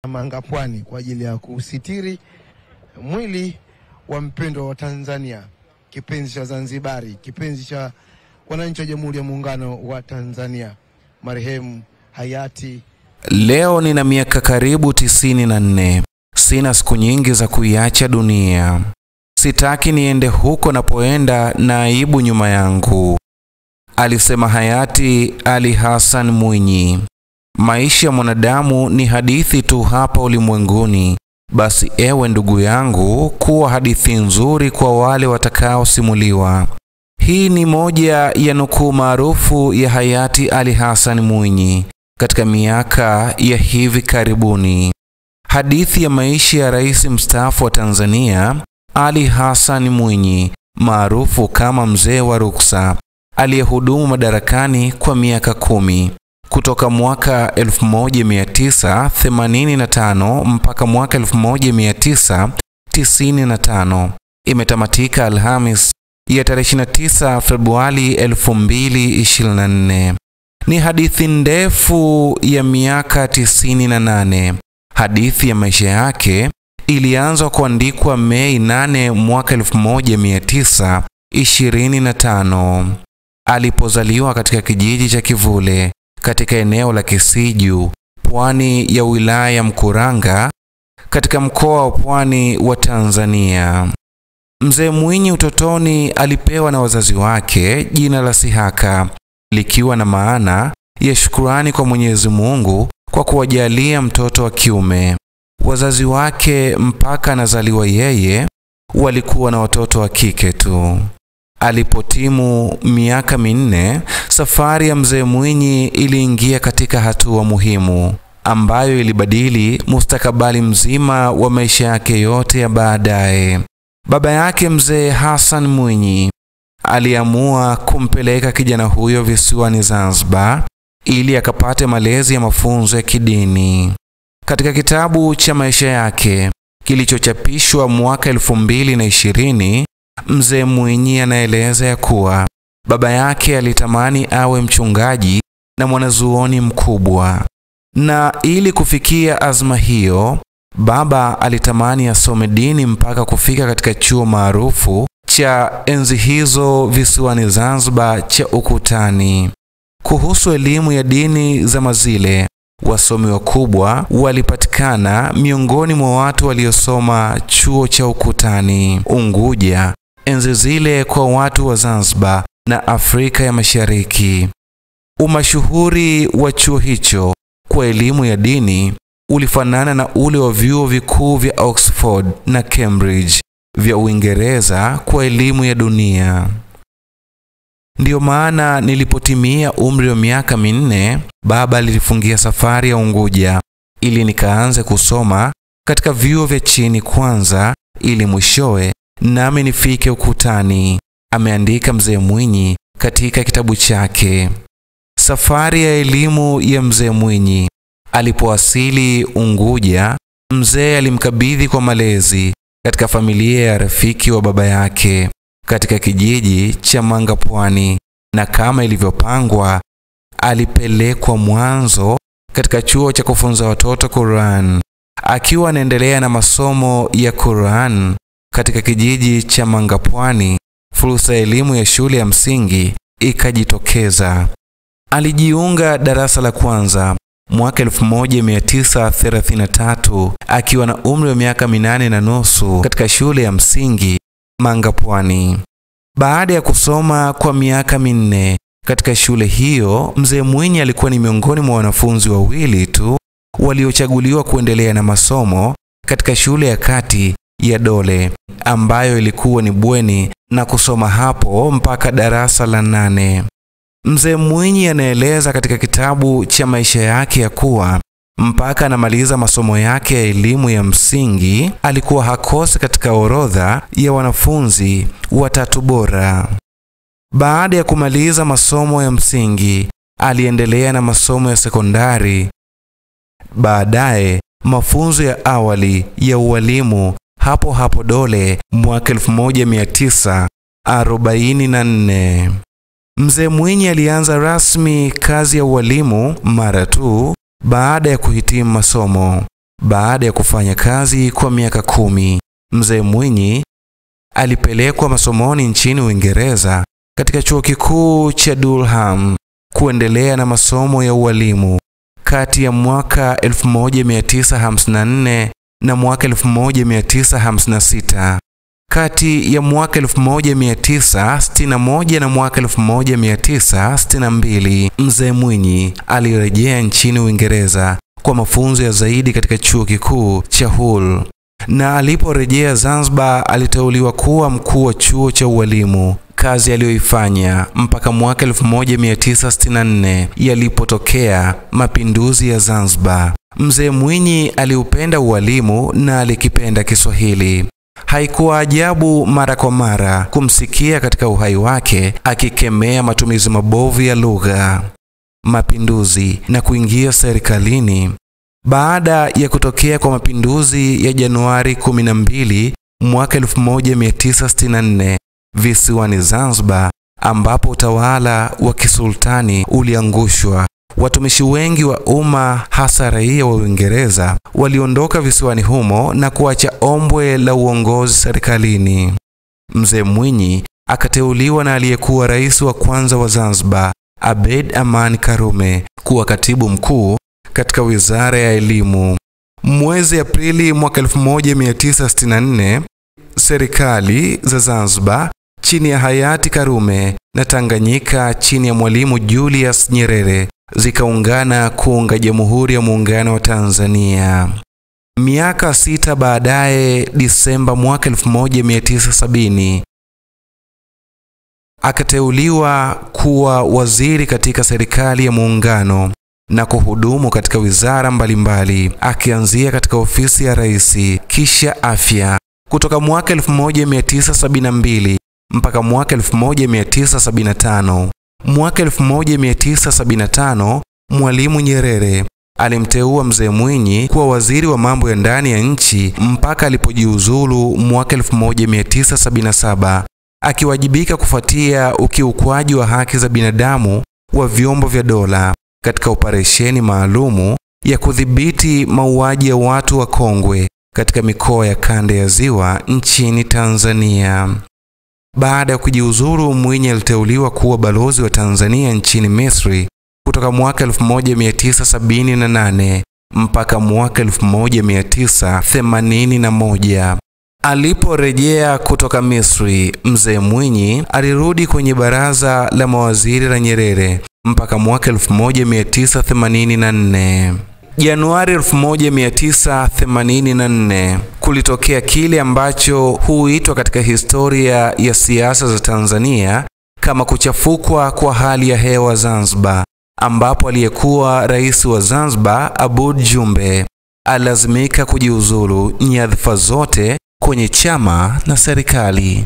Manga Pwani kwa ajili ya kusitiri mwili wa mpendwa wa Tanzania, kipenzi cha Zanzibari, kipenzi cha wananchi wa Jamhuri ya Muungano wa Tanzania, marehemu hayati. Leo nina miaka karibu 94. Sina siku nyingi za kuiacha dunia. Sitaki niende huko napoenda na aibu nyuma yangu, alisema hayati Ali Hassan Mwinyi. Maisha ya mwanadamu ni hadithi tu hapa ulimwenguni. Basi ewe ndugu yangu, kuwa hadithi nzuri kwa wale watakaosimuliwa. Hii ni moja ya nukuu maarufu ya hayati Ali Hassan Mwinyi katika miaka ya hivi karibuni. Hadithi ya maisha ya rais mstaafu wa Tanzania Ali Hassan Mwinyi, maarufu kama Mzee wa Ruksa, aliyehudumu madarakani kwa miaka 10 kutoka mwaka 1985 mpaka mwaka 1995. Imetamatika Alhamis ya tarehe 29 Februari 2024. Ni hadithi ndefu ya miaka 98. Hadithi ya maisha yake ilianza kuandikwa Mei 8 mwaka 1925 alipozaliwa katika kijiji cha Kivule katika eneo la Kisiju, pwani ya wilaya ya Mkuranga katika mkoa wa Pwani wa Tanzania. Mzee Mwinyi utotoni alipewa na wazazi wake jina la Sihaka, likiwa na maana ya shukrani kwa Mwenyezi Mungu kwa kuwajalia mtoto wa kiume. Wazazi wake mpaka anazaliwa yeye walikuwa na watoto wa kike tu. Alipotimu miaka 4, safari ya Mzee Mwinyi iliingia katika hatua muhimu ambayo ilibadili mustakabali mzima wa maisha yake yote ya baadaye. Baba yake Mzee Hassan Mwinyi aliamua kumpeleka kijana huyo visiwani Zanzibar ili akapate malezi ya mafunzo ya kidini. Katika kitabu cha maisha yake kilichochapishwa mwaka 2020, Mzee Mwinyi anaeleza ya kuwa baba yake alitamani awe mchungaji na mwanazuoni mkubwa, na ili kufikia azma hiyo, baba alitamani asome dini mpaka kufika katika chuo maarufu cha enzi hizo visiwani Zanzibar cha Ukutani. Kuhusu elimu ya dini zama zile, wasomi wakubwa walipatikana miongoni mwa watu waliosoma chuo cha Ukutani Unguja enzi zile kwa watu wa Zanzibar na Afrika ya Mashariki. Umashuhuri wa chuo hicho kwa elimu ya dini ulifanana na ule wa vyuo vikuu vya Oxford na Cambridge vya Uingereza kwa elimu ya dunia. Ndiyo maana nilipotimia umri wa miaka 4, baba alinifungia safari ya Unguja ili nikaanze kusoma katika vyuo vya chini kwanza ili mwishowe nami nifike Ukutani, ameandika Mzee Mwinyi katika kitabu chake. Safari ya elimu ya Mzee Mwinyi. Alipowasili Unguja, mzee alimkabidhi kwa malezi katika familia ya rafiki wa baba yake katika kijiji cha Manga Pwani, na kama ilivyopangwa alipelekwa mwanzo katika chuo cha kufunza watoto Qur'an. Akiwa anaendelea na masomo ya Qur'an katika kijiji cha Manga Pwani, fursa ya elimu ya shule ya msingi ikajitokeza. Alijiunga darasa la kwanza mwaka 1933 akiwa na umri wa miaka 8.5 katika shule ya msingi Manga Pwani. Baada ya kusoma kwa miaka 4 katika shule hiyo, Mzee Mwinyi alikuwa ni miongoni mwa wanafunzi wawili tu waliochaguliwa kuendelea na masomo katika shule ya kati ya Dole ambayo ilikuwa ni bweni na kusoma hapo mpaka darasa la 8. Mzee Mwinyi anaeleza katika kitabu cha maisha yake ya kuwa mpaka anamaliza masomo yake ya elimu ya msingi alikuwa hakosi katika orodha ya wanafunzi 3 bora. Baada ya kumaliza masomo ya msingi, aliendelea na masomo ya sekondari. Baadaye mafunzo ya awali ya ualimu hapo Dole mwaka 1944. Mzee Mwinyi alianza rasmi kazi ya ualimu mara tu baada ya kuhitimu masomo. Baada ya kufanya kazi kwa miaka 10, Mzee Mwinyi alipelekwa masomoni nchini Uingereza katika chuo kikuu cha Durham kuendelea na masomo ya ualimu kati ya mwaka 1954 na mwaka 1956. Kati ya mwaka 1961 na mwaka 1962, Mzee Mwinyi alirejea nchini Uingereza kwa mafunzo ya zaidi katika chuo kikuu cha Hull, na aliporejea Zanzibar aliteuliwa kuwa mkuu wa chuo cha ualimu, kazi aliyoifanya mpaka mwaka 1964 yalipotokea mapinduzi ya Zanzibar. Mzee Mwinyi aliupenda ualimu na alikipenda Kiswahili. Haikuwa ajabu mara kwa mara kumsikia katika uhai wake akikemea matumizi mabovu ya lugha, mapinduzi na kuingia serikalini. Baada ya kutokea kwa mapinduzi ya Januari 12 mwaka 1964 visiwani Zanzibar, ambapo utawala wa kisultani uliangushwa, watumishi wengi wa umma hasa raia wa Uingereza waliondoka visiwani humo na kuacha ombwe la uongozi serikalini. Mzee Mwinyi akateuliwa na aliyekuwa rais wa kwanza wa Zanzibar, Abeid Amani Karume, kuwa katibu mkuu katika Wizara ya Elimu. Mwezi Aprili mwaka 1964, serikali za Zanzibar chini ya hayati Karume na Tanganyika chini ya Mwalimu Julius Nyerere zikaungana kuunga Jamhuri ya Muungano wa Tanzania. Miaka 6 baadaye, Disemba mwaka 1970, akateuliwa kuwa waziri katika serikali ya muungano na kuhudumu katika wizara mbalimbali, akianzia katika ofisi ya rais, kisha afya. Kutoka mwaka 1972 mpaka mwaka 1975. Mwaka 1975, Mwalimu Nyerere alimteua Mzee Mwinyi kuwa waziri wa mambo ya ndani ya nchi mpaka alipojiuzulu mwaka 1977, akiwajibika kufuatia ukiukwaji wa haki za binadamu wa vyombo vya dola katika operesheni maalumu ya kudhibiti mauaji ya watu wakongwe katika mikoa ya Kanda ya Ziwa nchini Tanzania. Baada ya kujiuzuru, Mwinyi aliteuliwa kuwa balozi wa Tanzania nchini Misri kutoka mwaka 1978 mpaka mwaka 1981. Aliporejea kutoka Misri, Mzee Mwinyi alirudi kwenye baraza la mawaziri la Nyerere mpaka mwaka 1984. Januari 1984 kulitokea kile ambacho huitwa katika historia ya siasa za Tanzania kama kuchafukwa kwa hali ya hewa Zanzibar, ambapo aliyekuwa rais wa Zanzibar Aboud Jumbe alazimika kujiuzulu nyadhifa zote kwenye chama na serikali.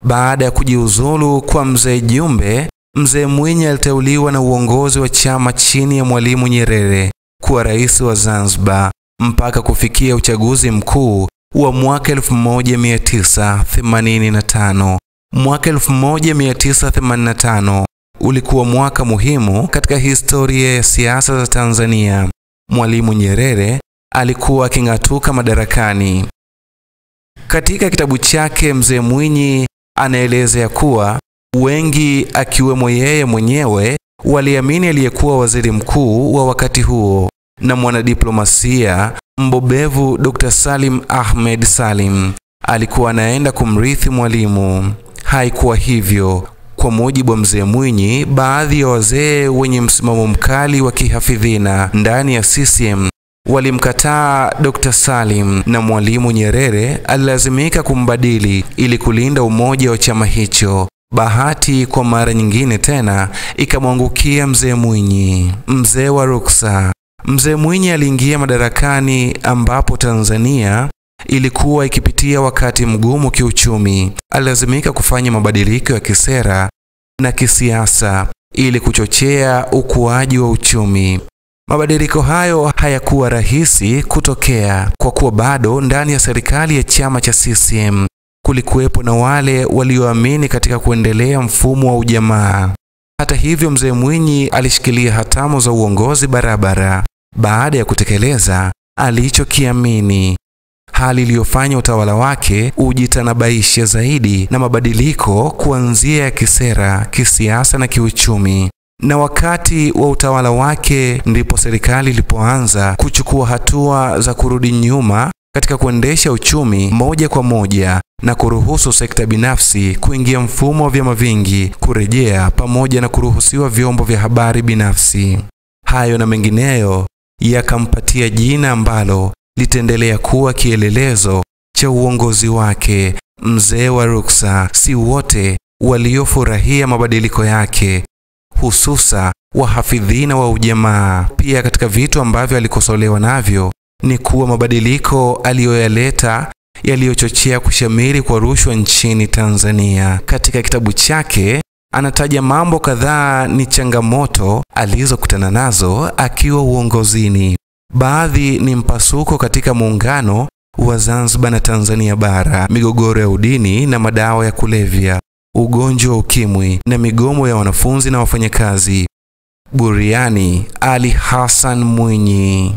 Baada ya kujiuzulu kwa Mzee Jumbe, Mzee Mwinyi aliteuliwa na uongozi wa chama chini ya Mwalimu Nyerere kuwa rais wa Zanzibar mpaka kufikia uchaguzi mkuu wa mwaka 1985. Mwaka 1985 ulikuwa mwaka muhimu katika historia ya siasa za Tanzania. Mwalimu Nyerere alikuwa aking'atuka madarakani. Katika kitabu chake, Mzee Mwinyi anaelezea kuwa wengi akiwemo yeye mwenyewe waliamini aliyekuwa waziri mkuu wa wakati huo na mwanadiplomasia mbobevu Dr. Salim Ahmed Salim alikuwa anaenda kumrithi Mwalimu. Haikuwa hivyo. Kwa mujibu wa Mzee Mwinyi, baadhi ya wazee wenye msimamo mkali wa kihafidhina ndani ya CCM walimkataa Dr. Salim na Mwalimu Nyerere alilazimika kumbadili ili kulinda umoja wa chama hicho. Bahati kwa mara nyingine tena ikamwangukia Mzee Mwinyi, mzee wa ruksa. Mzee Mwinyi aliingia madarakani ambapo Tanzania ilikuwa ikipitia wakati mgumu kiuchumi. Alilazimika kufanya mabadiliko ya kisera na kisiasa ili kuchochea ukuaji wa uchumi. Mabadiliko hayo hayakuwa rahisi kutokea kwa kuwa bado ndani ya serikali ya chama cha CCM kulikuwepo na wale walioamini katika kuendelea mfumo wa ujamaa. Hata hivyo, Mzee Mwinyi alishikilia hatamu za uongozi barabara. Baada ya kutekeleza alichokiamini, hali iliyofanya utawala wake ujitanabaishe zaidi na mabadiliko kuanzia ya kisera, kisiasa na kiuchumi. Na wakati wa utawala wake ndipo serikali ilipoanza kuchukua hatua za kurudi nyuma katika kuendesha uchumi moja kwa moja na kuruhusu sekta binafsi kuingia, mfumo wa vyama vingi kurejea, pamoja na kuruhusiwa vyombo vya habari binafsi. Hayo na mengineyo yakampatia jina ambalo litaendelea kuwa kielelezo cha uongozi wake, mzee wa ruksa. Si wote waliofurahia mabadiliko yake, hususa wahafidhina wa ujamaa. Pia katika vitu ambavyo alikosolewa navyo ni kuwa mabadiliko aliyoyaleta yaliyochochea kushamiri kwa rushwa nchini Tanzania. Katika kitabu chake anataja mambo kadhaa ni changamoto alizokutana nazo akiwa uongozini. Baadhi ni mpasuko katika muungano wa Zanzibar na Tanzania bara, migogoro ya udini na madawa ya kulevya, ugonjwa wa ukimwi na migomo ya wanafunzi na wafanyakazi. Buriani Ali Hassan Mwinyi.